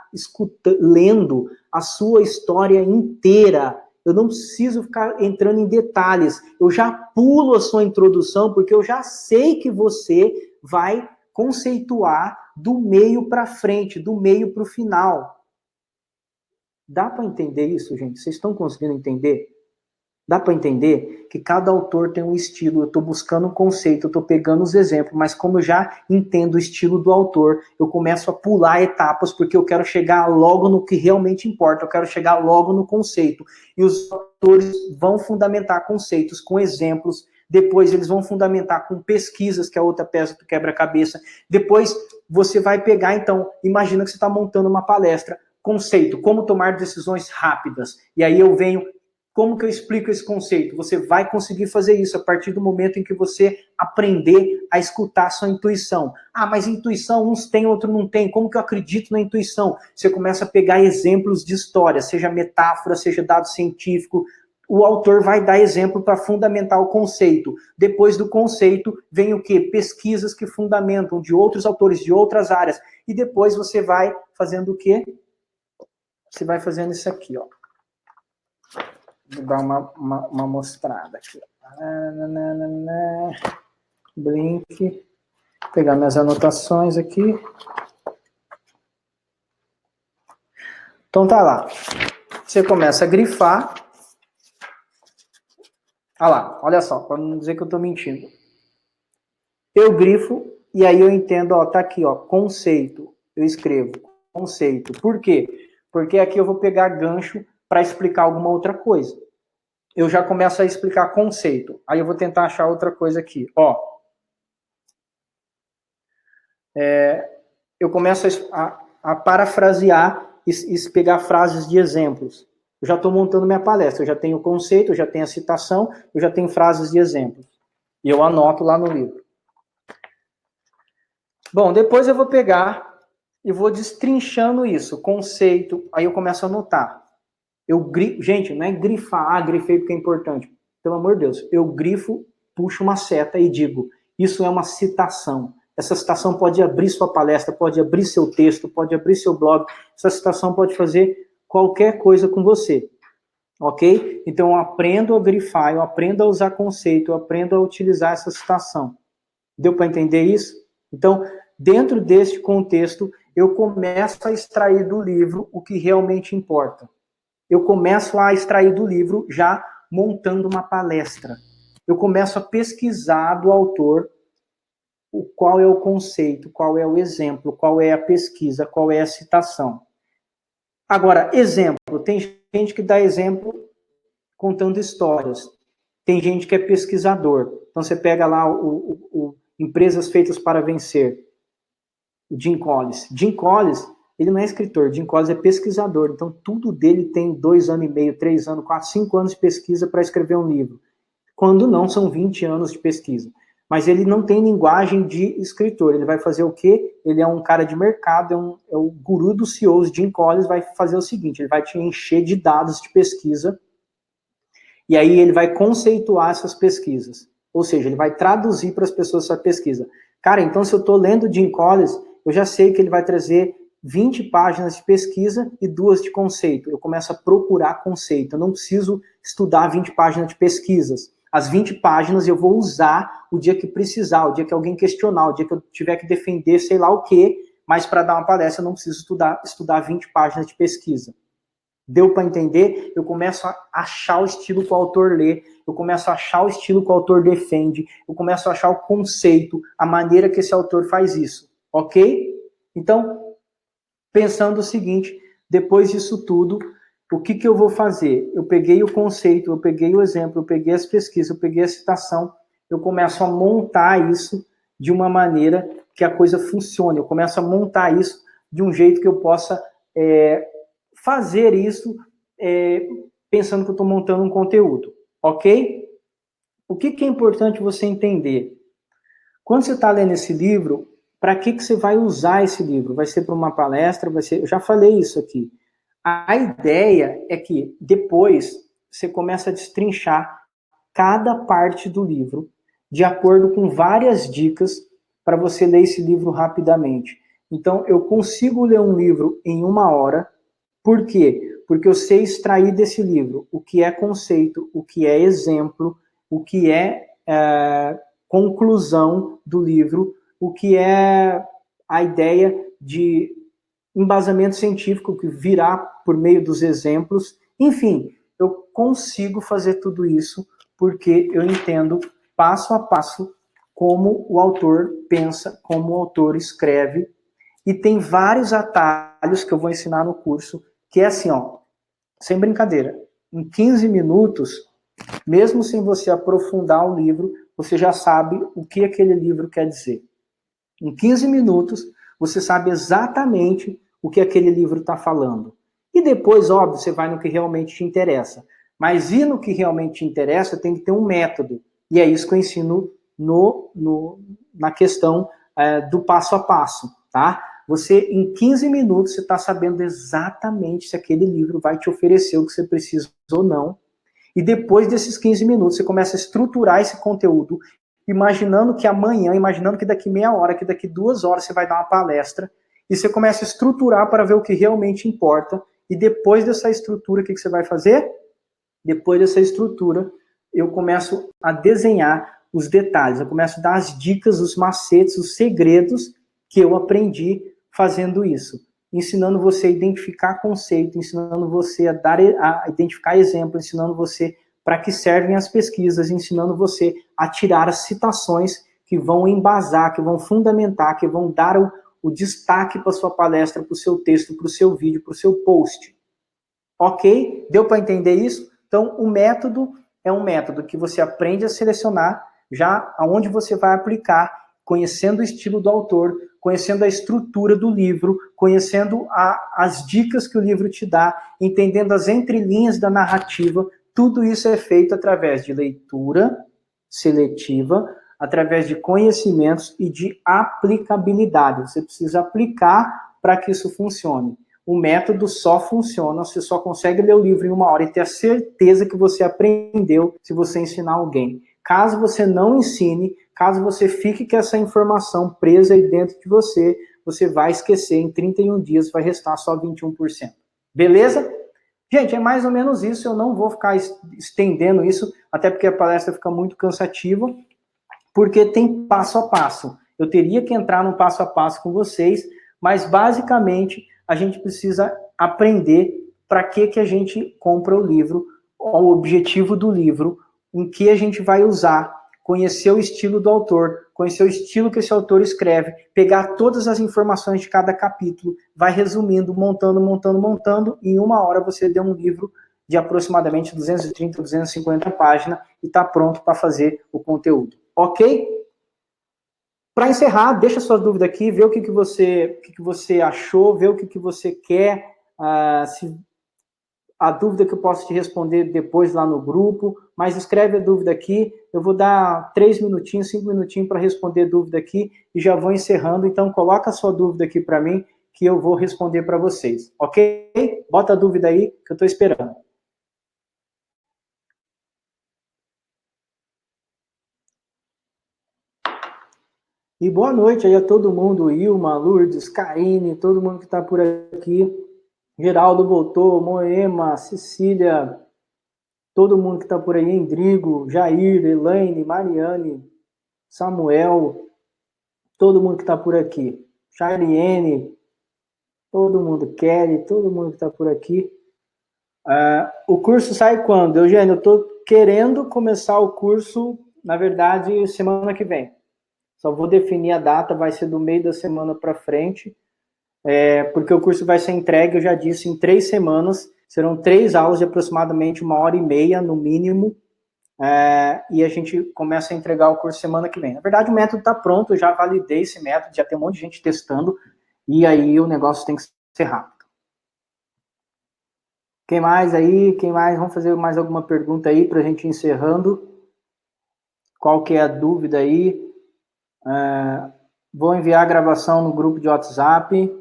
lendo a sua história inteira. Eu não preciso ficar entrando em detalhes. Eu já pulo a sua introdução, porque eu já sei que você vai conceituar do meio para frente, do meio para o final. Dá para entender isso, gente? Vocês estão conseguindo entender? Dá para entender que cada autor tem um estilo, eu estou buscando um conceito, eu estou pegando os exemplos, mas como eu já entendo o estilo do autor, eu começo a pular etapas, porque eu quero chegar logo no que realmente importa, eu quero chegar logo no conceito. E os autores vão fundamentar conceitos com exemplos, depois eles vão fundamentar com pesquisas, que é outra peça do quebra-cabeça. Depois você vai pegar, então, imagina que você está montando uma palestra, conceito, como tomar decisões rápidas. E aí eu venho, como que eu explico esse conceito? Você vai conseguir fazer isso a partir do momento em que você aprender a escutar a sua intuição. Ah, mas intuição, uns tem, outros não tem. Como que eu acredito na intuição? Você começa a pegar exemplos de história, seja metáfora, seja dado científico. O autor vai dar exemplo para fundamentar o conceito. Depois do conceito, vem o quê? Pesquisas que fundamentam de outros autores, de outras áreas. E depois você vai fazendo o quê? Você vai fazendo isso aqui, ó. Vou dar uma mostrada aqui. Blink. Vou pegar minhas anotações aqui. Então tá lá. Você começa a grifar. Olha lá, olha só, para não dizer que eu estou mentindo. Eu grifo e aí eu entendo, ó, tá aqui, ó, conceito. Eu escrevo conceito. Por quê? Porque aqui eu vou pegar gancho para explicar alguma outra coisa. Eu já começo a explicar conceito. Aí eu vou tentar achar outra coisa aqui. Ó, eu começo a parafrasear e pegar frases de exemplos. Eu já estou montando minha palestra. Eu já tenho o conceito, eu já tenho a citação, eu já tenho frases de exemplos. E eu anoto lá no livro. Bom, depois eu vou pegar e vou destrinchando isso, conceito, aí eu começo a anotar. Gente, não é grifar, grifei porque é importante. Pelo amor de Deus, eu grifo puxo uma seta e digo, isso é uma citação. Essa citação pode abrir sua palestra, pode abrir seu texto, pode abrir seu blog. Essa citação pode fazer qualquer coisa com você. Ok? Então, eu aprendo a grifar, eu aprendo a usar conceito, eu aprendo a utilizar essa citação. Deu para entender isso? Então, dentro deste contexto, eu começo a extrair do livro o que realmente importa. Eu começo a extrair do livro já montando uma palestra. Eu começo a pesquisar do autor qual é o conceito, qual é o exemplo, qual é a pesquisa, qual é a citação. Agora, exemplo. Tem gente que dá exemplo contando histórias. Tem gente que é pesquisador. Então, você pega lá o Empresas Feitas para Vencer, o Jim Collins. Jim Collins, ele não é escritor, Jim Collins é pesquisador. Então, tudo dele tem 2 anos e meio, 3 anos, 4, 5 anos de pesquisa para escrever um livro. Quando não, são 20 anos de pesquisa. Mas ele não tem linguagem de escritor. Ele vai fazer o quê? Ele é um cara de mercado, é o guru dos CEOs. Jim Collins vai fazer o seguinte, ele vai te encher de dados de pesquisa e aí ele vai conceituar essas pesquisas. Ou seja, ele vai traduzir para as pessoas essa pesquisa. Cara, então se eu estou lendo Jim Collins, eu já sei que ele vai trazer 20 páginas de pesquisa e 2 de conceito. Eu começo a procurar conceito. Eu não preciso estudar 20 páginas de pesquisas. As 20 páginas eu vou usar o dia que precisar, o dia que alguém questionar, o dia que eu tiver que defender sei lá o quê, mas para dar uma palestra eu não preciso estudar 20 páginas de pesquisa. Deu para entender? Eu começo a achar o estilo que o autor lê, eu começo a achar o estilo que o autor defende, eu começo a achar o conceito, a maneira que esse autor faz isso, ok? Então, pensando o seguinte, depois disso tudo, o que eu vou fazer? Eu peguei o conceito, eu peguei o exemplo, eu peguei as pesquisas, eu peguei a citação, eu começo a montar isso de uma maneira que a coisa funcione, eu começo a montar isso de um jeito que eu possa fazer isso pensando que eu estou montando um conteúdo, ok? O que é importante você entender? Quando você está lendo esse livro, para que você vai usar esse livro? Vai ser para uma palestra? Vai ser? Eu já falei isso aqui. A ideia é que depois você começa a destrinchar cada parte do livro de acordo com várias dicas para você ler esse livro rapidamente. Então, eu consigo ler um livro em 1 hora. Por quê? Porque eu sei extrair desse livro o que é conceito, o que é exemplo, o que é conclusão do livro, o que é a ideia de embasamento científico que virá por meio dos exemplos. Enfim, eu consigo fazer tudo isso porque eu entendo passo a passo como o autor pensa, como o autor escreve. E tem vários atalhos que eu vou ensinar no curso, que é assim, ó, sem brincadeira, em 15 minutos, mesmo sem você aprofundar o livro, você já sabe o que aquele livro quer dizer. Em 15 minutos, você sabe exatamente o que aquele livro está falando. E depois, óbvio, você vai no que realmente te interessa. Mas ir no que realmente te interessa tem que ter um método. E é isso que eu ensino na questão do passo a passo, tá? Você, em 15 minutos, você está sabendo exatamente se aquele livro vai te oferecer o que você precisa ou não. E depois desses 15 minutos, você começa a estruturar esse conteúdo, imaginando que amanhã, imaginando que daqui meia hora, que daqui 2 horas você vai dar uma palestra, e você começa a estruturar para ver o que realmente importa, e depois dessa estrutura, o que você vai fazer? Depois dessa estrutura, eu começo a desenhar os detalhes, eu começo a dar as dicas, os macetes, os segredos que eu aprendi fazendo isso, ensinando você a identificar conceito, ensinando você a identificar exemplo, ensinando você para que servem as pesquisas, ensinando você a tirar as citações que vão embasar, que vão fundamentar, que vão dar o destaque para a sua palestra, para o seu texto, para o seu vídeo, para o seu post. Ok? Deu para entender isso? Então, o método é um método que você aprende a selecionar já aonde você vai aplicar, conhecendo o estilo do autor, conhecendo a estrutura do livro, conhecendo as dicas que o livro te dá, entendendo as entrelinhas da narrativa. Tudo isso é feito através de leitura seletiva, através de conhecimentos e de aplicabilidade. Você precisa aplicar para que isso funcione. O método só funciona, você só consegue ler o livro em 1 hora e ter a certeza que você aprendeu se você ensinar alguém. Caso você não ensine, caso você fique com essa informação presa aí dentro de você, você vai esquecer, em 31 dias vai restar só 21%. Beleza? Gente, é mais ou menos isso, eu não vou ficar estendendo isso, até porque a palestra fica muito cansativa, porque tem passo a passo. Eu teria que entrar no passo a passo com vocês, mas basicamente a gente precisa aprender para que a gente compra o livro, o objetivo do livro, em que a gente vai usar, conhecer o estilo do autor, conhecer o estilo que esse autor escreve, pegar todas as informações de cada capítulo, vai resumindo, montando, e em 1 hora você deu um livro de aproximadamente 230, 250 páginas e está pronto para fazer o conteúdo. Ok? Para encerrar, deixa sua dúvida aqui, vê o que você achou, vê o que você quer, se a dúvida que eu posso te responder depois lá no grupo, mas escreve a dúvida aqui, eu vou dar 3 minutinhos, 5 minutinhos para responder a dúvida aqui e já vou encerrando, então coloca a sua dúvida aqui para mim que eu vou responder para vocês, ok? Bota a dúvida aí que eu estou esperando. E boa noite aí a todo mundo, Ilma, Lourdes, Karine, todo mundo que está por aqui. Geraldo voltou, Moema, Cecília, todo mundo que está por aí, Endrigo, Jair, Elaine, Mariane, Samuel, todo mundo que está por aqui. Charliene, todo mundo, Kelly, todo mundo que está por aqui. O curso sai quando? Eugênio, eu estou querendo começar o curso, na verdade, semana que vem. Só vou definir a data, vai ser do meio da semana para frente, porque o curso vai ser entregue, eu já disse, em 3 semanas. Serão 3 aulas de aproximadamente 1h30, no mínimo, e a gente começa a entregar o curso semana que vem. Na verdade, o método está pronto, eu já validei esse método, já tem um monte de gente testando, e aí o negócio tem que ser rápido. Quem mais aí? Quem mais? Vamos fazer mais alguma pergunta aí para a gente ir encerrando. Qual que é a dúvida aí? Vou enviar a gravação no grupo de WhatsApp.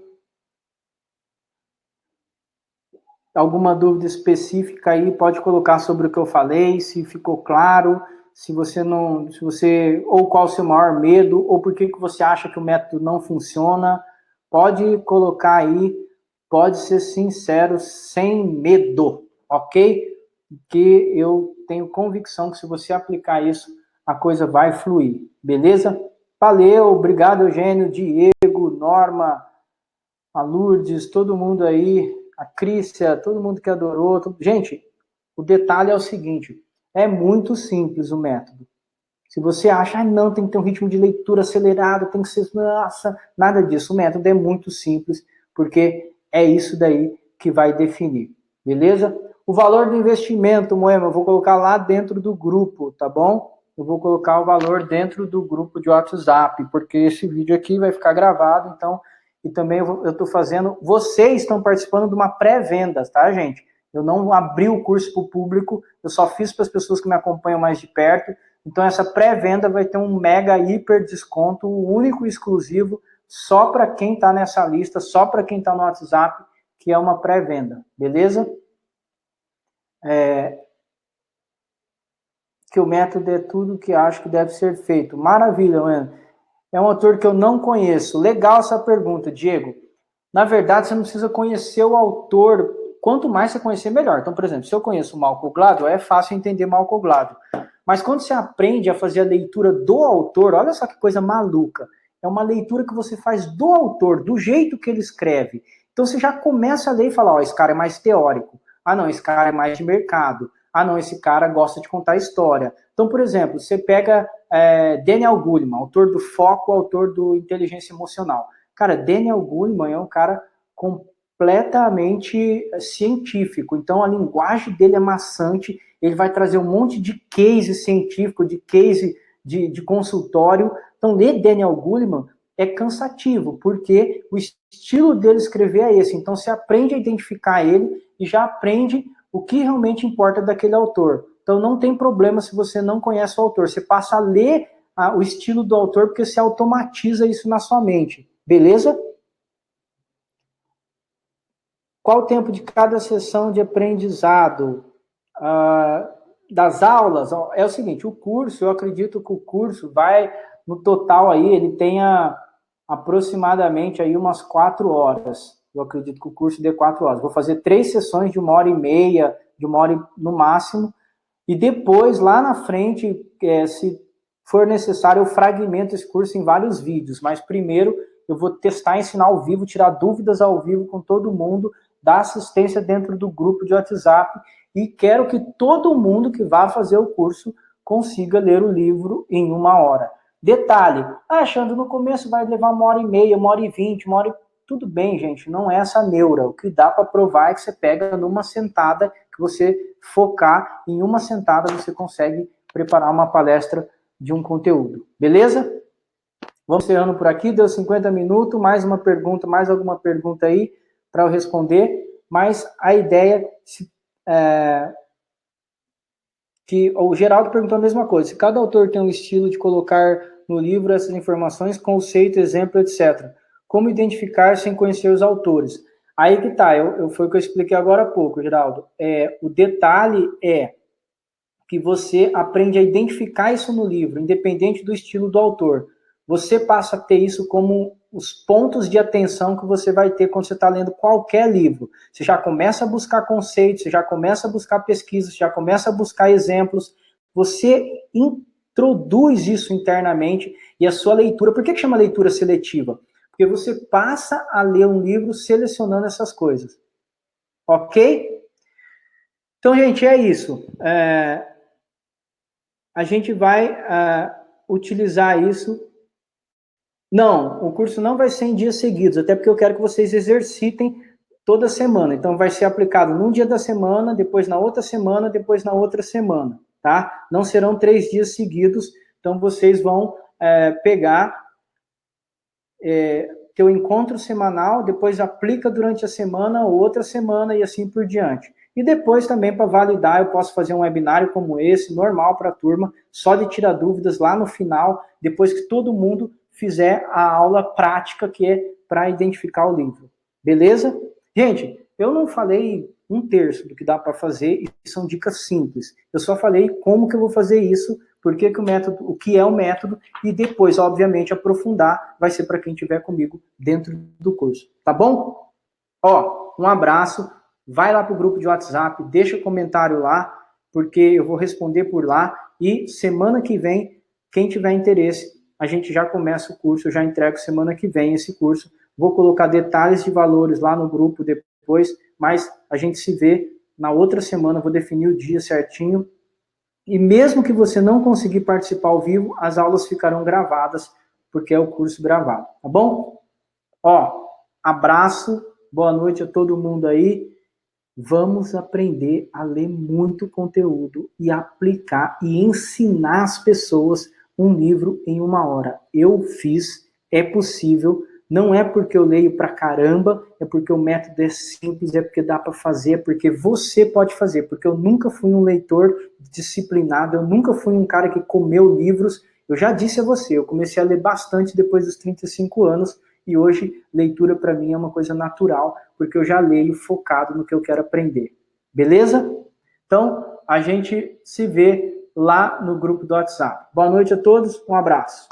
Alguma dúvida específica aí, pode colocar sobre o que eu falei, se ficou claro, ou qual o seu maior medo, ou por que você acha que o método não funciona, pode colocar aí, pode ser sincero, sem medo, ok? Porque eu tenho convicção que se você aplicar isso, a coisa vai fluir, beleza? Valeu, obrigado, Eugênio, Diego, Norma, a Lourdes, todo mundo aí, a Crícia, todo mundo que adorou. Gente, o detalhe é o seguinte, é muito simples o método. Se você acha, não, tem que ter um ritmo de leitura acelerado, tem que ser, nossa, nada disso. O método é muito simples, porque é isso daí que vai definir, beleza? O valor do investimento, Moema, eu vou colocar lá dentro do grupo, tá bom? Eu vou colocar o valor dentro do grupo de WhatsApp, porque esse vídeo aqui vai ficar gravado, então, e também eu estou fazendo, vocês estão participando de uma pré-venda, tá, gente? Eu não abri o curso para o público, eu só fiz para as pessoas que me acompanham mais de perto, então essa pré-venda vai ter um mega hiper desconto, único e exclusivo, só para quem está nessa lista, só para quem está no WhatsApp, que é uma pré-venda, beleza? Que o método é tudo que acho que deve ser feito. Maravilha, mano. É um autor que eu não conheço. Legal essa pergunta, Diego. Na verdade, você não precisa conhecer o autor. Quanto mais você conhecer, melhor. Então, por exemplo, se eu conheço o Malcolm Gladwell, é fácil entender Malcolm Gladwell. Mas quando você aprende a fazer a leitura do autor, olha só que coisa maluca. É uma leitura que você faz do autor, do jeito que ele escreve. Então você já começa a ler e fala, ó, esse cara é mais teórico. Ah, não, esse cara é mais de mercado. Ah, não, esse cara gosta de contar história. Então, por exemplo, você pega Daniel Goleman, autor do Foco, autor do Inteligência Emocional. Cara, Daniel Goleman é um cara completamente científico. Então, a linguagem dele é maçante, ele vai trazer um monte de case científico, de case de consultório. Então, ler Daniel Goleman é cansativo, porque o estilo dele escrever é esse. Então, você aprende a identificar ele e já aprende o que realmente importa daquele autor. Então, não tem problema se você não conhece o autor. Você passa a ler o estilo do autor, porque você automatiza isso na sua mente. Beleza? Qual o tempo de cada sessão de aprendizado? das aulas, ó, é o seguinte, o curso, eu acredito que o curso vai, no total aí, ele tenha aproximadamente aí umas 4 horas. Eu acredito que o curso dê 4 horas. Vou fazer 3 sessões de 1h30, de 1 hora no máximo, e depois, lá na frente, se for necessário, eu fragmento esse curso em vários vídeos, mas primeiro eu vou testar, ensinar ao vivo, tirar dúvidas ao vivo com todo mundo, dar assistência dentro do grupo de WhatsApp, e quero que todo mundo que vá fazer o curso consiga ler o livro em 1 hora. Detalhe, achando no começo vai levar 1h30, 1h20, 1 hora... Tudo bem, gente, não é essa neura. O que dá para provar é que você pega numa sentada, que você focar em uma sentada, você consegue preparar uma palestra de um conteúdo. Beleza? Vamos encerrando por aqui, deu 50 minutos, mais uma pergunta, mais alguma pergunta aí para eu responder, mas a ideia que o Geraldo perguntou a mesma coisa, se cada autor tem um estilo de colocar no livro essas informações, conceito, exemplo, etc., como identificar sem conhecer os autores? Aí que tá, foi o que eu expliquei agora há pouco, Geraldo. O detalhe é que você aprende a identificar isso no livro, independente do estilo do autor. Você passa a ter isso como os pontos de atenção que você vai ter quando você está lendo qualquer livro. Você já começa a buscar conceitos, você já começa a buscar pesquisas, você já começa a buscar exemplos. Você introduz isso internamente e a sua leitura... Por que chama leitura seletiva? Porque você passa a ler um livro selecionando essas coisas. Ok? Então, gente, é isso. A gente vai utilizar isso. Não, o curso não vai ser em dias seguidos, até porque eu quero que vocês exercitem toda semana. Então, vai ser aplicado num dia da semana, depois na outra semana, depois na outra semana, tá? Não serão 3 dias seguidos, então vocês vão pegar teu encontro semanal, depois aplica durante a semana, outra semana e assim por diante. E depois também, para validar, eu posso fazer um webinário como esse, normal para a turma, só de tirar dúvidas lá no final, depois que todo mundo fizer a aula prática, que é para identificar o livro. Beleza? Gente, eu não falei 1/3 do que dá para fazer, e são dicas simples. Eu só falei como que eu vou fazer isso, o que é o método, e depois, obviamente, aprofundar vai ser para quem estiver comigo dentro do curso. Tá bom? Ó, um abraço. Vai lá para o grupo de WhatsApp, deixa comentário lá, porque eu vou responder por lá. E semana que vem, quem tiver interesse, a gente já começa o curso, eu já entrego semana que vem esse curso. Vou colocar detalhes de valores lá no grupo depois, mas a gente se vê na outra semana, vou definir o dia certinho. E mesmo que você não conseguir participar ao vivo, as aulas ficarão gravadas, porque é o curso gravado, tá bom? Ó, abraço, boa noite a todo mundo aí. Vamos aprender a ler muito conteúdo e aplicar e ensinar as pessoas um livro em 1 hora. Eu fiz, é possível, não é porque eu leio pra caramba, é porque o método é simples, é porque dá para fazer, é porque você pode fazer, porque eu nunca fui um leitor disciplinado, eu nunca fui um cara que comeu livros. Eu já disse a você, eu comecei a ler bastante depois dos 35 anos, e hoje leitura para mim é uma coisa natural, porque eu já leio focado no que eu quero aprender. Beleza? Então, a gente se vê lá no grupo do WhatsApp. Boa noite a todos, um abraço.